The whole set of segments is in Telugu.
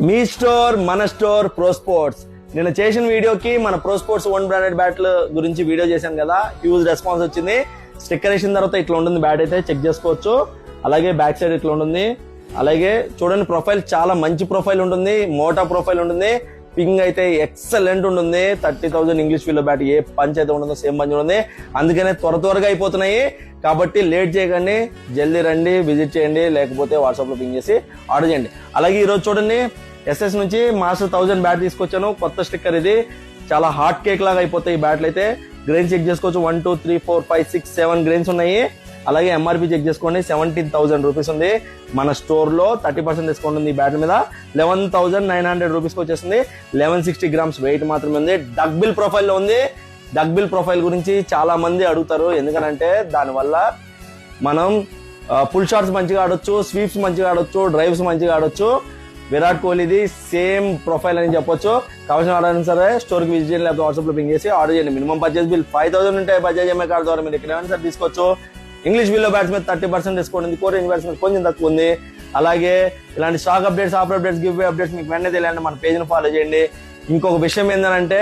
మీ స్టోర్ మన స్టోర్ ప్రో స్పోర్ట్స్. నేను చేసిన వీడియోకి మన ప్రో స్పోర్ట్స్ ఓన్ బ్రాండెడ్ బ్యాట్ల గురించి వీడియో చేశాను కదా, హ్యూజ్ రెస్పాన్స్ వచ్చింది. స్టిక్కర్ వేసిన తర్వాత ఇట్లా ఉంటుంది బ్యాట్, అయితే చెక్ చేసుకోవచ్చు. అలాగే బ్యాక్ సైడ్ ఇట్లా ఉంటుంది. అలాగే చూడండి, ప్రొఫైల్ చాలా మంచి ప్రొఫైల్ ఉంటుంది, మోటా ప్రొఫైల్ ఉంటుంది. పింగ్ అయితే ఎక్సలెంట్ ఉంటుంది. 30,000 ఇంగ్లీష్ ఫీల్ బ్యాట్ ఏ పంచ్ అయితే ఉంటుందో సేమ్ పంచ్ ఉంటుంది. అందుకనే త్వరగా అయిపోతున్నాయి. కాబట్టి లేట్ చేయకండి, జల్దీ రండి, విజిట్ చేయండి, లేకపోతే వాట్సాప్ లో పింగ్ చేసి ఆర్డర్ చేయండి. అలాగే ఈరోజు చూడండి, ఎస్ఎస్ నుంచి మాస్టర్ 1000 బ్యాట్ తీసుకొచ్చాను. కొత్త స్టిక్కర్ ఇది, చాలా హాట్ కేక్ లాగా అయిపోతాయి ఈ బ్యాట్లు అయితే. గ్రెయిన్స్ చెక్ చేసుకోవచ్చు. 1 2 3 4 5 6 7 గ్రెయిన్స్ ఉన్నాయి. అలాగే ఎంఆర్పి చెక్ చేసుకోండి, 17,000 రూపీస్ ఉంది. మన స్టోర్ లో 30% డిస్కౌంట్ ఉంది ఈ బ్యాట్ మీద. 11,900 రూపీస్ వచ్చేసింది. 1160 గ్రామ్స్ వెయిట్ మాత్రమే ఉంది. డక్ బిల్ ప్రొఫైల్ లో ఉంది. డక్ బిల్ ప్రొఫైల్ గురించి చాలా మంది అడుగుతారు, ఎందుకంటే దానివల్ల మనం పుల్ షాట్స్ మంచిగా ఆడొచ్చు, స్వీప్స్ మంచిగా ఆడొచ్చు, డ్రైవ్స్ మంచిగా ఆడొచ్చు. విరాట్ కోహ్లీది సేమ్ ప్రొఫైల్ అని చెప్పొచ్చు. కావాల్సిన ఆర్డర్ సరే స్టోర్ కి విజిట్ చేయండి, లేకపోతే వాట్సాప్ లో పింగ్ చేసి ఆర్డర్ చేయండి. మినిమం పర్చేస్ బిల్ 5,000 ఉంటే బజాజ్ ఎంఐ కార్డు ద్వారా మీరు ఎక్కడైనా సరే తీసుకోవచ్చు. ఇంగ్లీష్ బిల్లో బ్యాట్స్ మీద 30% డిస్కౌంట్ ఉంది. కోర్ రేంజ్ బ్యాట్స్ మీద కొంచెం తక్కువ ఉంది. అలాగే ఇలాంటి stock updates, offer updates, give away updates మీకు వెంటనే తెలియాలంటే మన పేజ్ ని ఫాలో చేయండి. ఇంకొక విషయం ఏంటంటే,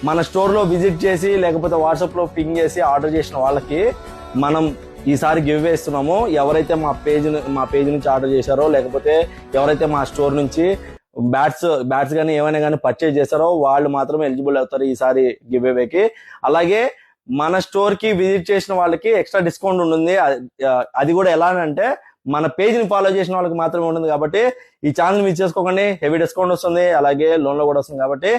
మన స్టోర్ లో విజిట్ చేసి లేకపోతే వాట్సాప్ లో పింగ్ చేసి ఆర్డర్ చేసిన వాళ్ళకి మనం ఈసారి గివ్ అవే ఇస్తున్నాము. ఎవరైతే మా పేజ్ నుంచి ఆర్డర్ చేశారో, లేకపోతే ఎవరైతే మా స్టోర్ నుంచి బ్యాట్స్ కానీ ఏమైనా కానీ పర్చేజ్ చేశారో వాళ్ళు మాత్రమే ఎలిజిబుల్ అవుతారు ఈసారి గివ్ అవేకి. అలాగే మన స్టోర్ కి విజిట్ చేసిన వాళ్ళకి ఎక్స్ట్రా డిస్కౌంట్ ఉంటుంది. అది కూడా ఎలా అంటే, మన పేజ్ ని ఫాలో చేసిన వాళ్ళకి మాత్రమే ఉంటుంది. కాబట్టి ఈ ఛానల్ మిస్ చేసుకోకండి, హెవీ డిస్కౌంట్ వస్తుంది. అలాగే లోన్ లో కూడా వస్తుంది. కాబట్టి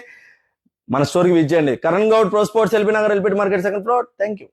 మన స్టోర్ కి విజిట్ చేయండి. Karan Goud, pro sports, LB Nagar, LP market, second floor. Thank you.